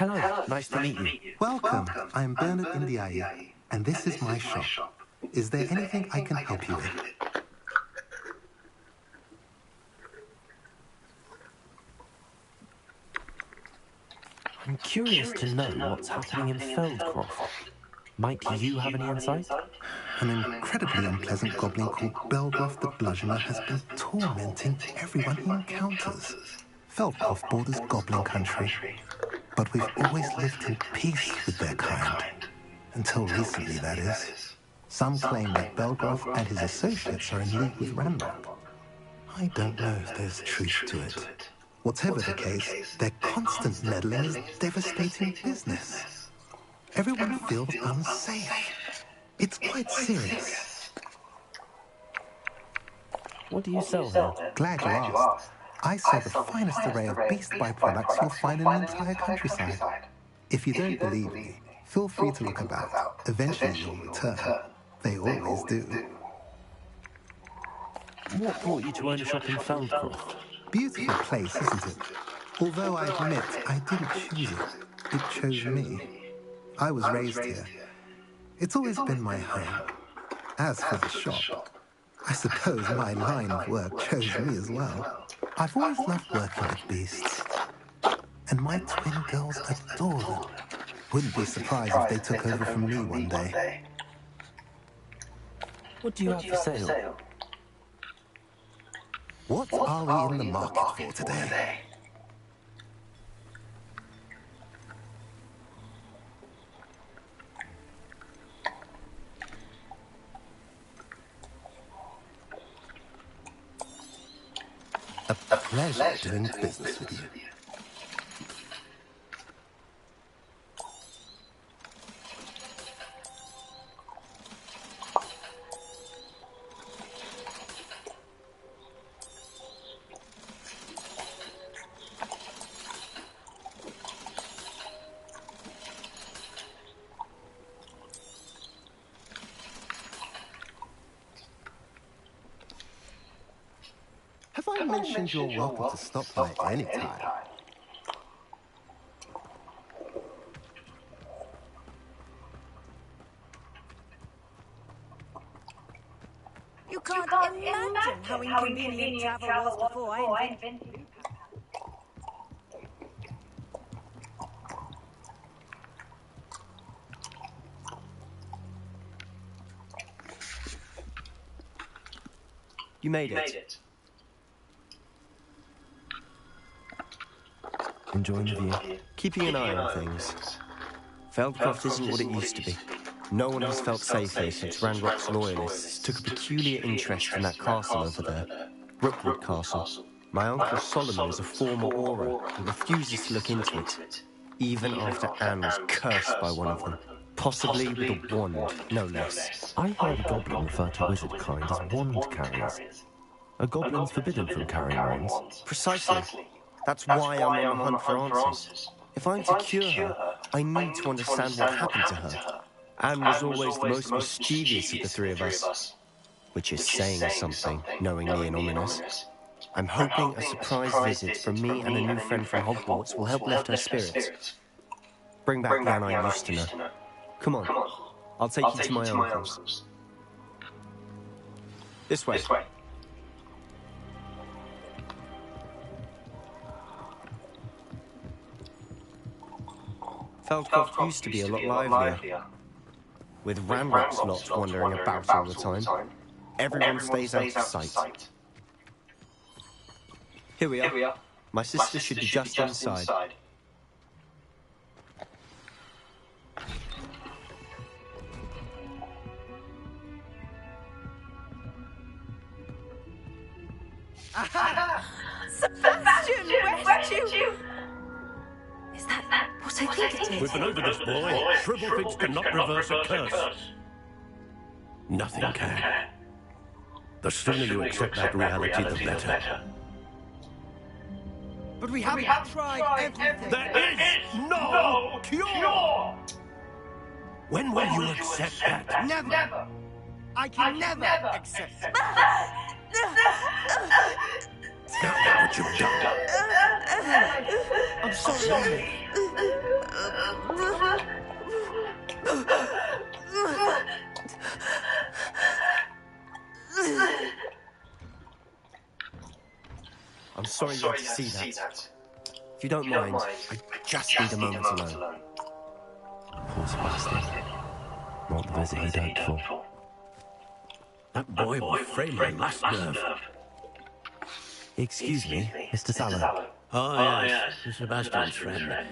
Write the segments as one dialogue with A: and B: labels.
A: Hello, nice to meet you.
B: Welcome. I'm Bernard Indiaye, and this is my shop. Is there anything I can help you with?
A: I'm curious to know what's happening in Feldcroft. Might you have any insight?
B: An incredibly unpleasant goblin called Belgroth the Bludgeoner has been tormenting everyone he encounters. Feldcroft borders goblin country, but we've always lived in peace with their kind. Until recently, that is. Some claim that Belgroth and his associates are in league with Ranrock. I don't know if there's truth to it. Whatever the case, their constant meddling is devastating business. Everyone feels unsafe. It's quite serious.
A: What do you sell here?
B: Glad you asked. I sell the finest array of beast byproducts you'll find in the entire countryside. If you don't believe me, feel free to look about. Eventually you'll return. They always do.
A: What brought you to own a shop in Feldcroft?
B: Beautiful place, isn't it? Although I admit I didn't choose it. It chose me. I was raised here. It's always been my home. As for the shop, I suppose my line of work chose me as well. I've always loved working with beasts. And my twin girls adore them. Wouldn't be surprised if they took over from me one day.
A: What do you have for sale?
B: What are we in the market for today? A pleasure doing business with you. Have I mentioned you're welcome to stop by any time?
C: You can't imagine how inconvenient travel was before I invented it.
A: You made it. Enjoying the view?
D: Keeping an eye on things. Feldcroft isn't what it used to be. No one has felt safe here since Ranrock's loyalists took a peculiar interest in that castle over there. Brookwood Castle. My uncle Solomon is a former Auror and refuses to look into it, even after Anne was cursed by one of them. Possibly with a wand, no less.
A: I heard a goblin refer to wizard kind as wand carriers. Are goblins forbidden from carrying wands?
D: Precisely. That's why I'm on the hunt for answers. If I'm to cure her, I need to understand what happened to her. Anne was always the most mischievous of the three of us, which is saying something, knowingly and ominous. I'm hoping a surprise visit from me and a new friend from Hogwarts will help lift her spirits. Bring back the Anne I used to know. Come on, I'll take you to my uncle's. This way. Feldcroft used to be a lot livelier. With Ranrock's lot wandering about all the time, everyone stays out of sight. Here we are. My sister should be just inside.
C: Sebastian, where's you? Is that what I think it is?
E: We've been over this, boy. Shrivelfigs cannot reverse a curse. Nothing can. The sooner you accept that reality, the better.
F: But we haven't tried everything.
E: There is no cure! When will you accept that?
F: Never. I can never accept it.
E: Now look what you've done.
F: I'm sorry.
D: I'm sorry you had to see that. If you don't mind, I just need a moment alone.
A: Poor Sebastian. Not the visit he'd hoped for.
E: That boy will frame my last nerve.
A: Excuse me, Mr. Sallow.
E: Oh, yes, Sebastian's friend.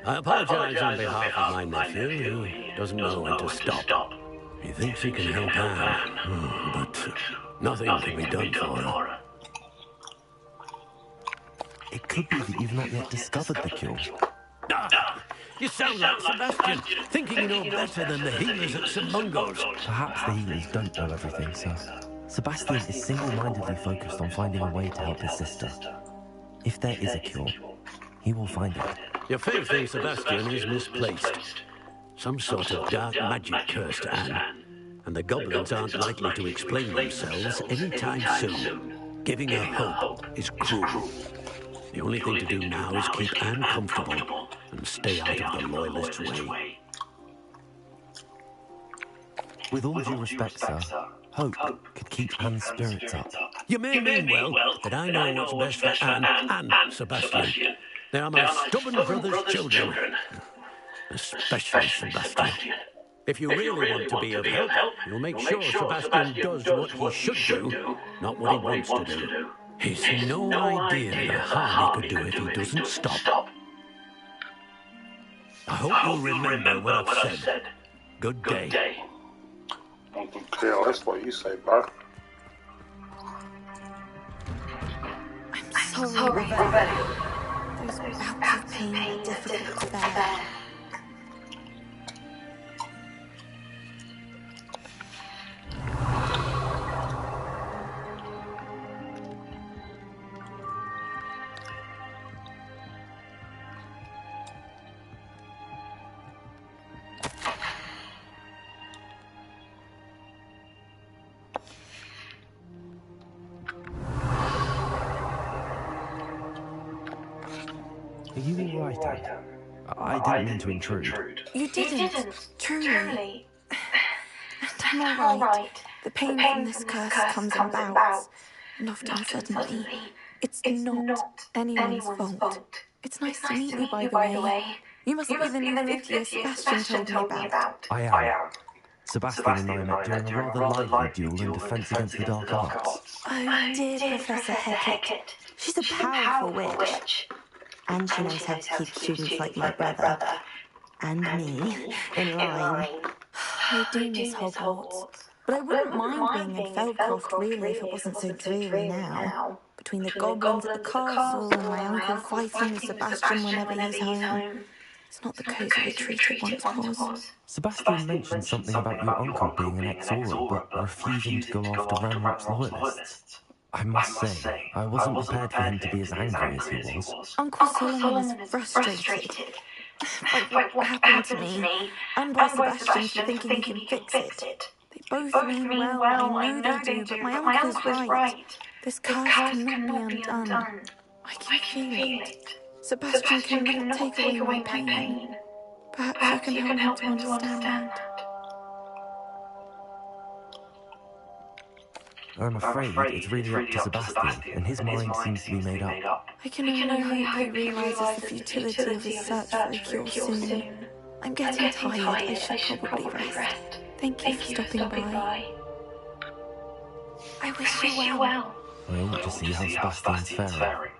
E: I apologize on behalf of my nephew. He doesn't know when to stop. He thinks he can help Anne, but nothing can be done for her.
A: It could be that you've not yet discovered the cure.
E: You sound like Sebastian, thinking you know better than the healers at St. Mungo's.
A: Perhaps the healers don't know everything, sir. Sebastian is single-mindedly focused on finding a way to help his sister. If there is a cure, he will find it.
E: Your faith in Sebastian is misplaced. Some sort of dark magic cursed Anne, and the goblins aren't likely to explain themselves anytime soon. Giving her hope is cruel. The only thing to do now is keep Anne comfortable and stay out of the Loyalists' way.
A: With all due respect, sir, hope could keep Anne's spirits up.
E: You may mean well, but I know what's best for Anne and Sebastian. They are my stubborn brother's children. Especially Sebastian. If you really want to be of help, you'll make sure Sebastian does what he should do, not what he wants to do. He's no idea the harm he could do if he doesn't stop. I hope you'll remember what I've said. Good day.
G: Okay, that's what you say, bro.
H: I'm sorry, Rebecca. Those bouts of pain are difficult to bear.
A: Are you all right, Anne? I didn't mean to intrude.
H: You didn't, truly. And I'm all right. The pain from this curse comes in bouts, and often suddenly. It's not anyone's fault. It's nice to meet you, by the way. You must be the new fifth year Sebastian told me about.
A: I am. Sebastian and I met during a rather lively duel in defense against the dark arts.
H: Oh, dear Professor Hecat. She's a powerful witch. And she knows how to keep students like my brother and me in line. I do miss Hogwarts, but I wouldn't mind being in Feldcroft really if it wasn't so dreary now. Between the goblins at the castle and my uncle fighting with Sebastian whenever he's home. It's not the cosy retreat it once was.
A: Sebastian mentioned something about your uncle being an ex-Aura, but refusing to go after Ranrock's loyalists. I must say, I wasn't prepared for him to be as angry as he was.
H: Uncle Solomon is frustrated by what happened to me, and by Sebastian for thinking he can fix it. They both mean well, I know they do, but my uncle's right. This curse cannot be undone. I can feel it. Sebastian cannot take away my pain. Perhaps you can help him to understand.
A: I'm afraid it's really up to Sebastian, and his mind seems to be made up.
H: I can only hope he realizes the futility of his search for a cure soon. I'm getting tired. I should probably rest. Thank you for stopping by. I wish you well.
A: I ought to see how Sebastian's faring.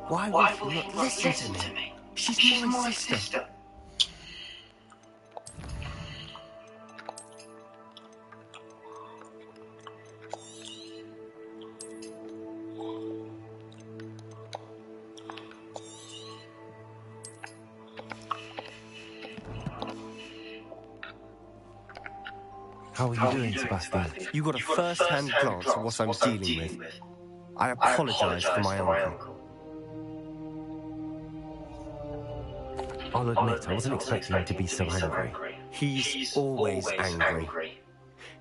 D: Why will you not listen to me? She's my sister.
A: How are you doing, Sebastian?
D: You got a first-hand glance at what I'm dealing with. I apologize for my uncle.
A: I'll admit, I wasn't expecting him to be so angry.
D: He's always angry.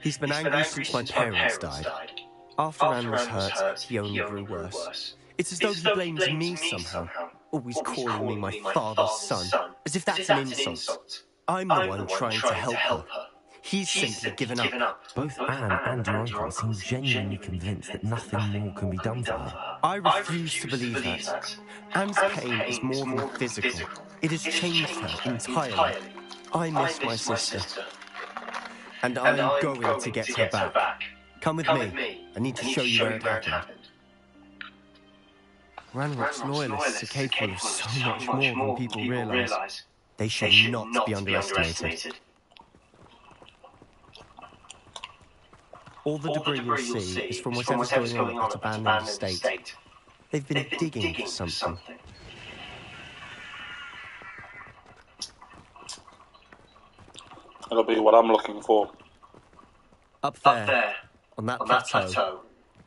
D: He's been angry since my parents died. After Anne was hurt, he only grew worse. It's as though he blames me somehow, always calling me my father's son, as if that's an insult. I'm the one trying to help her. He's simply given up.
A: Both Anne and your uncle seem genuinely convinced that nothing more can be done for her.
D: I refuse to believe that. Anne's pain is more than physical. It has changed her entirely. I miss my sister. And I'm going to get her back. Come with me. I need to show you where it happened. Ranrock's loyalists are capable of so much more than people realise. They should not be underestimated. All the debris you'll see is from whatever's going on at that abandoned estate. They've been digging for something.
G: That'll be what I'm looking for.
D: Up there, on that plateau,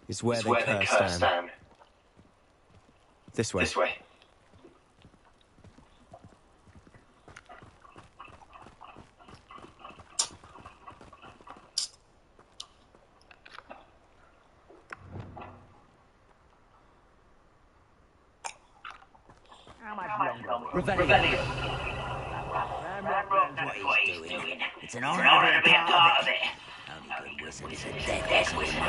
D: is where they curse down. This way.
I: Revelio. What he's doing. It's an honour to be a part of it. Only good wizard is a dead wizard.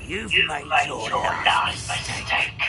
I: You've made your last mistake.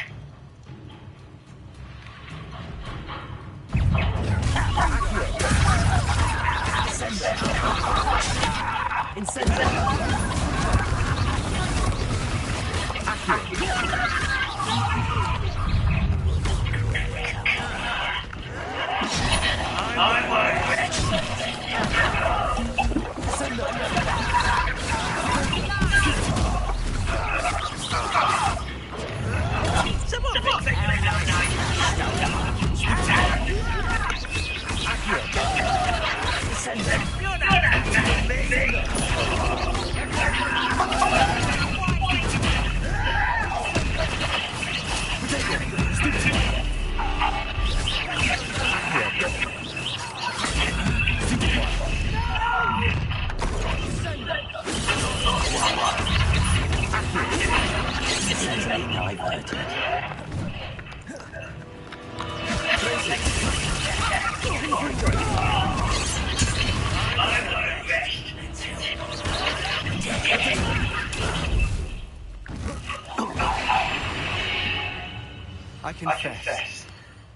D: I confess,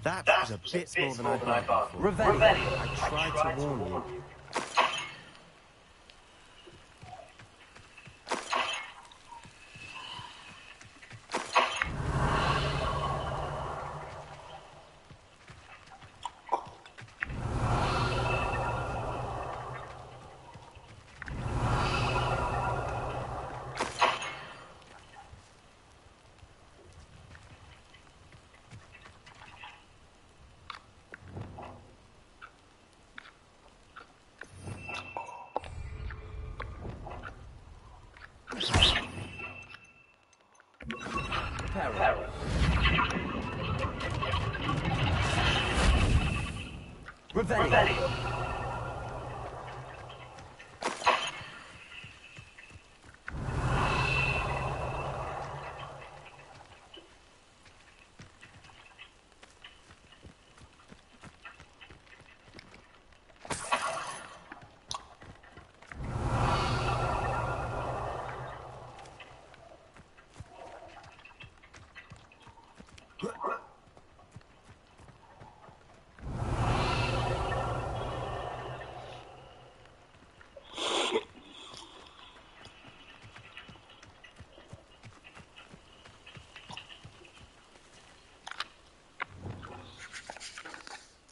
D: that was a bit more than I bargained for. Revelio. I tried to warn you.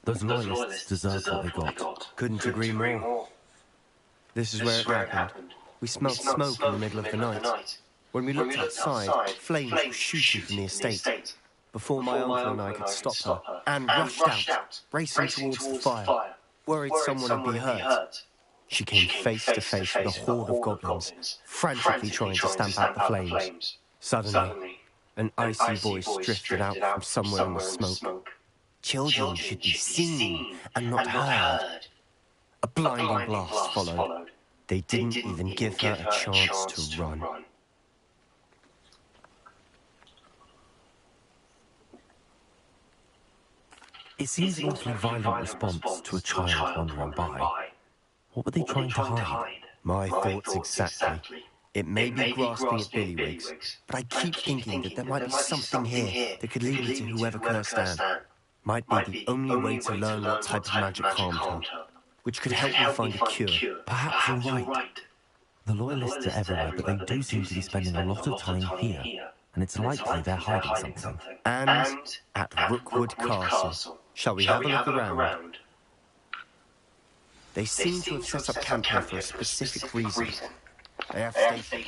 A: Those loyalists deserved what they got.
D: Couldn't agree more. This is where it happened. We smelled smoke in the middle of the night. When we looked outside, flames were shooting from the estate. Before my uncle and I could stop her, Anne rushed out, racing towards the fire, worried someone would be hurt. She came face to face with a horde of goblins, frantically trying to stamp out the flames. Suddenly, an icy voice drifted out from somewhere in the smoke. Children should be seen and not heard. A blinding blast followed. They didn't even give her a chance to run.
A: It seems an awfully violent response to a child wandering by. What were they trying to hide?
D: My thoughts exactly. It may be grasping at billywhigs, but I keep thinking that there might be something here that could lead me to whoever cursed Anne. Might be the only way to learn what type of magic harmed her, which could help me find a cure.
A: Perhaps you're right. The loyalists are everywhere, but they do seem to be spending a lot of time here, and it's likely they're hiding something.
D: And at Rookwood Castle. Shall we have a look around? They seem to have set up camp here for a specific reason. They have stations.